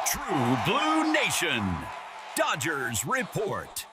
True Blue Nation, Dodgers Report.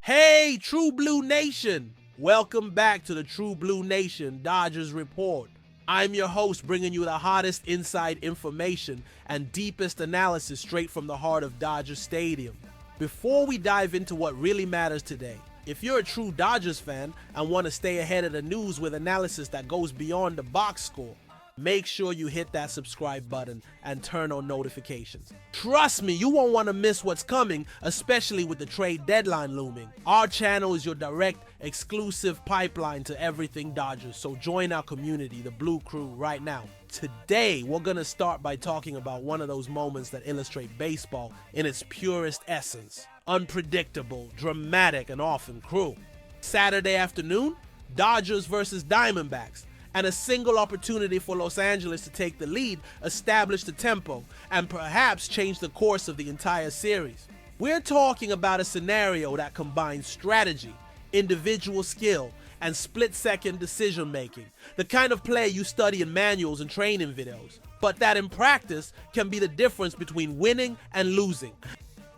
Hey, True Blue Nation! Welcome back to the True Blue Nation Dodgers Report. I'm your host, bringing you the hottest inside information and deepest analysis straight from the heart of Dodger Stadium. Before we dive into what really matters today, if you're a true Dodgers fan and want to stay ahead of the news with analysis that goes beyond the box score, make sure you hit that subscribe button and turn on notifications. Trust me, you won't want to miss what's coming, especially with the trade deadline looming. Our channel is your direct, exclusive pipeline to everything Dodgers, so join our community, the Blue Crew, right now. Today, we're going to start by talking about one of those moments that illustrate baseball in its purest essence. Unpredictable, dramatic, and often cruel. Saturday afternoon, Dodgers versus Diamondbacks. And a single opportunity for Los Angeles to take the lead, establish the tempo, and perhaps change the course of the entire series. We're talking about a scenario that combines strategy, individual skill, and split-second decision-making, the kind of play you study in manuals and training videos, but that in practice can be the difference between winning and losing.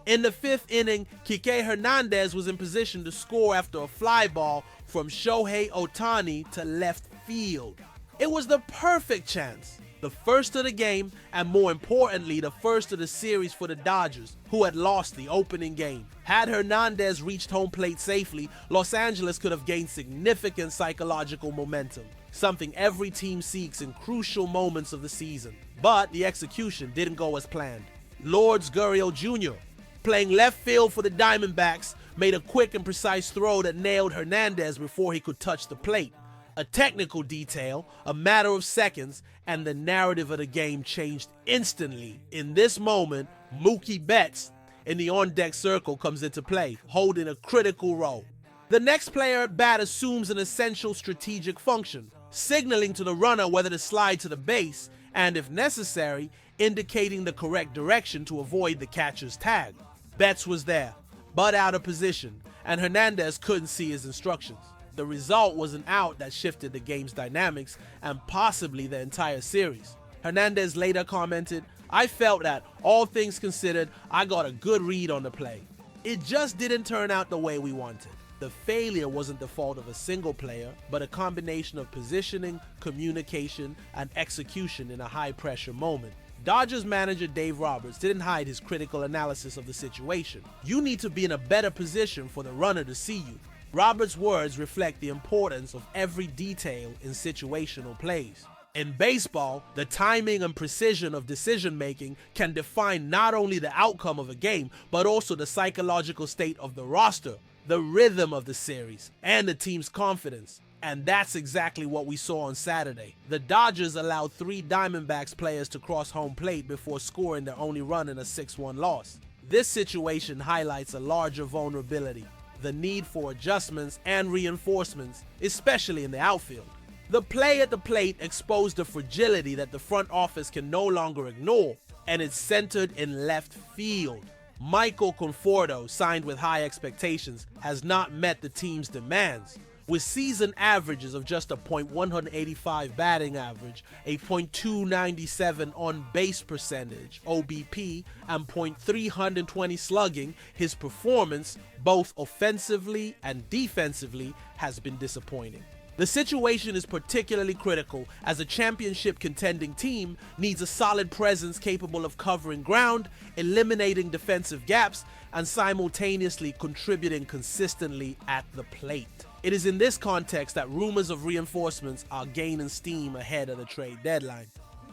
In the fifth inning, Kike Hernandez was in position to score after a fly ball from Shohei Ohtani to left field. It was the perfect chance, the first of the game, and more importantly, the first of the series for the Dodgers, who had lost the opening game. Had Hernandez reached home plate safely, Los Angeles could have gained significant psychological momentum, something every team seeks in crucial moments of the season. But the execution didn't go as planned. Lourdes Gurriel Jr., playing left field for the Diamondbacks, made a quick and precise throw that nailed Hernandez before he could touch the plate. A technical detail, a matter of seconds, and the narrative of the game changed instantly. In this moment, Mookie Betts in the on-deck circle comes into play, holding a critical role. The next player at bat assumes an essential strategic function, signaling to the runner whether to slide to the base, and if necessary, indicating the correct direction to avoid the catcher's tag. Betts was there, but out of position, and Hernandez couldn't see his instructions. The result was an out that shifted the game's dynamics and possibly the entire series. Hernandez later commented, "I felt that, all things considered, I got a good read on the play. It just didn't turn out the way we wanted." The failure wasn't the fault of a single player, but a combination of positioning, communication, and execution in a high-pressure moment. Dodgers manager Dave Roberts didn't hide his critical analysis of the situation. "You need to be in a better position for the runner to see you." Roberts' words reflect the importance of every detail in situational plays. In baseball, the timing and precision of decision-making can define not only the outcome of a game, but also the psychological state of the roster, the rhythm of the series, and the team's confidence. And that's exactly what we saw on Saturday. The Dodgers allowed 3 Diamondbacks players to cross home plate before scoring their only run in a 6-1 loss. This situation highlights a larger vulnerability: the need for adjustments and reinforcements, especially in the outfield. The play at the plate exposed a fragility that the front office can no longer ignore, and it's centered in left field. Michael Conforto, signed with high expectations, has not met the team's demands. With season averages of just a .185 batting average, a .297 on-base percentage, OBP, and .320 slugging, his performance, both offensively and defensively, has been disappointing. The situation is particularly critical as a championship contending team needs a solid presence capable of covering ground, eliminating defensive gaps, and simultaneously contributing consistently at the plate. It is in this context that rumors of reinforcements are gaining steam ahead of the trade deadline.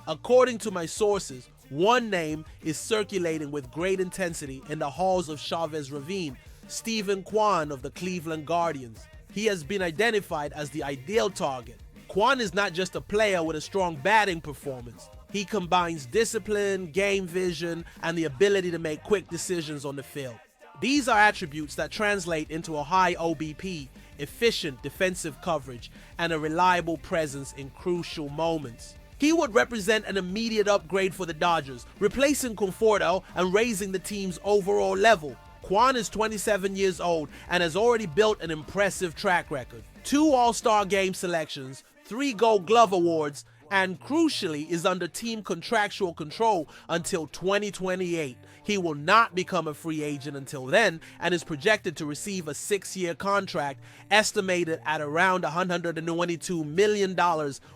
According to my sources, one name is circulating with great intensity in the halls of Chavez Ravine: Stephen Kwan of the Cleveland Guardians. He has been identified as the ideal target. Kwan is not just a player with a strong batting performance. He combines discipline, game vision, and the ability to make quick decisions on the field. These are attributes that translate into a high OBP, efficient defensive coverage, and a reliable presence in crucial moments. He would represent an immediate upgrade for the Dodgers, replacing Conforto and raising the team's overall level. Kwan is 27 years old and has already built an impressive track record. 2 All-Star Game selections, 3 Gold Glove awards, and crucially is under team contractual control until 2028. He will not become a free agent until then and is projected to receive a 6-year contract estimated at around $122 million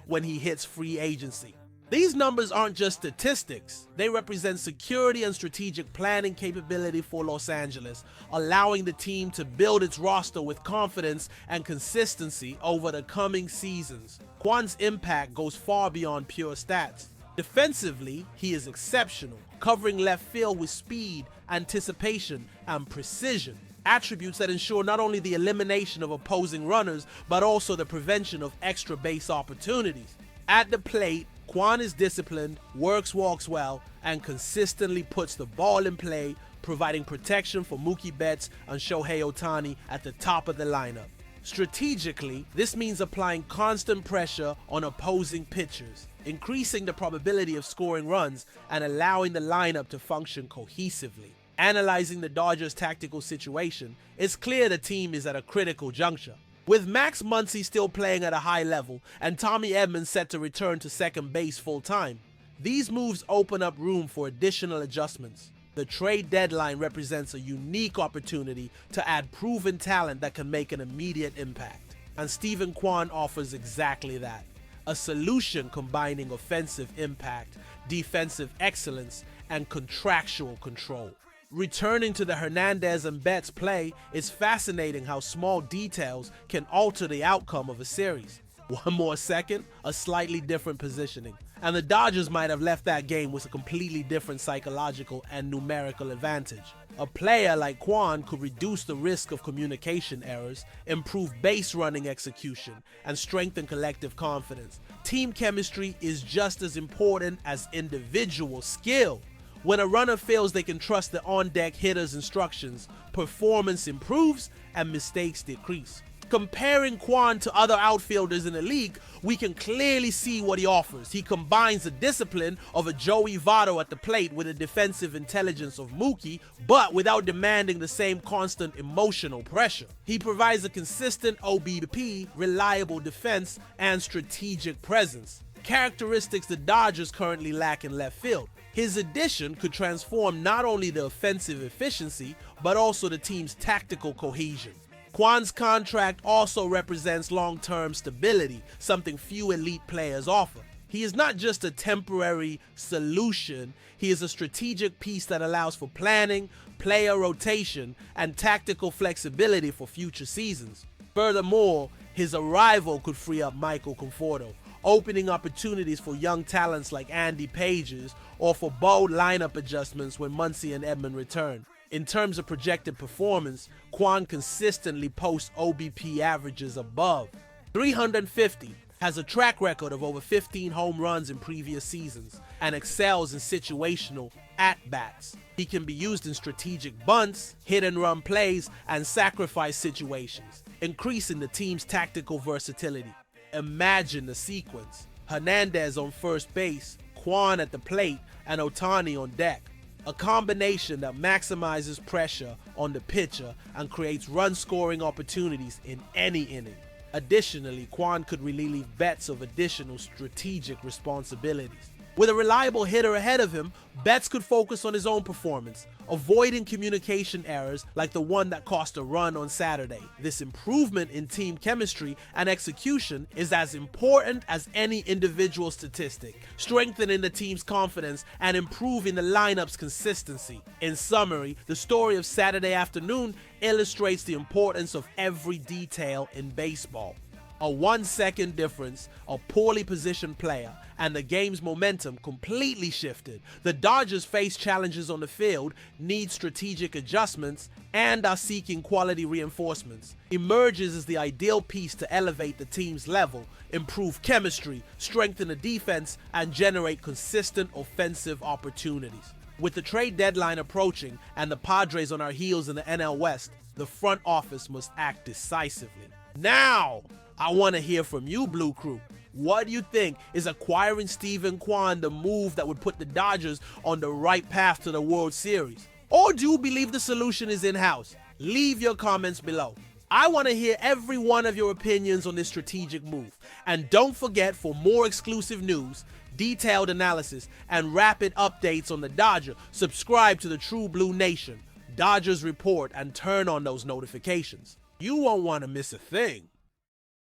when he hits free agency. These numbers aren't just statistics, they represent security and strategic planning capability for Los Angeles, allowing the team to build its roster with confidence and consistency over the coming seasons. Kwan's impact goes far beyond pure stats. Defensively, he is exceptional, covering left field with speed, anticipation, and precision. Attributes that ensure not only the elimination of opposing runners, but also the prevention of extra base opportunities. At the plate, Kwan is disciplined, walks well, and consistently puts the ball in play, providing protection for Mookie Betts and Shohei Ohtani at the top of the lineup. Strategically, this means applying constant pressure on opposing pitchers, increasing the probability of scoring runs and allowing the lineup to function cohesively. Analyzing the Dodgers' tactical situation, it's clear the team is at a critical juncture. With Max Muncy still playing at a high level and Tommy Edman set to return to second base full-time, these moves open up room for additional adjustments. The trade deadline represents a unique opportunity to add proven talent that can make an immediate impact. And Steven Kwan offers exactly that. A solution combining offensive impact, defensive excellence, and contractual control. Returning to the Hernandez and Betts play, it's fascinating how small details can alter the outcome of a series. One more second, a slightly different positioning, and the Dodgers might have left that game with a completely different psychological and numerical advantage. A player like Kwan could reduce the risk of communication errors, improve base running execution, and strengthen collective confidence. Team chemistry is just as important as individual skill. When a runner feels they can trust the on-deck hitter's instructions, performance improves and mistakes decrease. Comparing Kwan to other outfielders in the league, we can clearly see what he offers. He combines the discipline of a Joey Votto at the plate with the defensive intelligence of Mookie, but without demanding the same constant emotional pressure. He provides a consistent OBP, reliable defense, and strategic presence, characteristics the Dodgers currently lack in left field. His addition could transform not only the offensive efficiency, but also the team's tactical cohesion. Kwan's contract also represents long-term stability, something few elite players offer. He is not just a temporary solution, he is a strategic piece that allows for planning, player rotation, and tactical flexibility for future seasons. Furthermore, his arrival could free up Michael Conforto, opening opportunities for young talents like Andy Pages or for bold lineup adjustments when Muncy and Edman return. In terms of projected performance, Kwan consistently posts OBP averages above 350, has a track record of over 15 home runs in previous seasons, and excels in situational at-bats. He can be used in strategic bunts, hit-and-run plays, and sacrifice situations, increasing the team's tactical versatility. Imagine the sequence: Hernandez on first base, Kwan at the plate, and Ohtani on deck. A combination that maximizes pressure on the pitcher and creates run-scoring opportunities in any inning. Additionally, Kwan could relieve Betts of additional strategic responsibilities. With a reliable hitter ahead of him, Betts could focus on his own performance, avoiding communication errors like the one that cost a run on Saturday. This improvement in team chemistry and execution is as important as any individual statistic, strengthening the team's confidence and improving the lineup's consistency. In summary, the story of Saturday afternoon illustrates the importance of every detail in baseball. A 1-second difference, a poorly positioned player, and the game's momentum completely shifted. The Dodgers face challenges on the field, need strategic adjustments, and are seeking quality reinforcements. Emerges as the ideal piece to elevate the team's level, improve chemistry, strengthen the defense, and generate consistent offensive opportunities. With the trade deadline approaching and the Padres on our heels in the NL West, the front office must act decisively. Now, I want to hear from you, Blue Crew. What do you think? Is acquiring Steven Kwan the move that would put the Dodgers on the right path to the World Series? Or do you believe the solution is in-house? Leave your comments below. I want to hear every one of your opinions on this strategic move. And don't forget, for more exclusive news, detailed analysis, and rapid updates on the Dodger, subscribe to the True Blue Nation, Dodgers Report, and turn on those notifications. You won't want to miss a thing.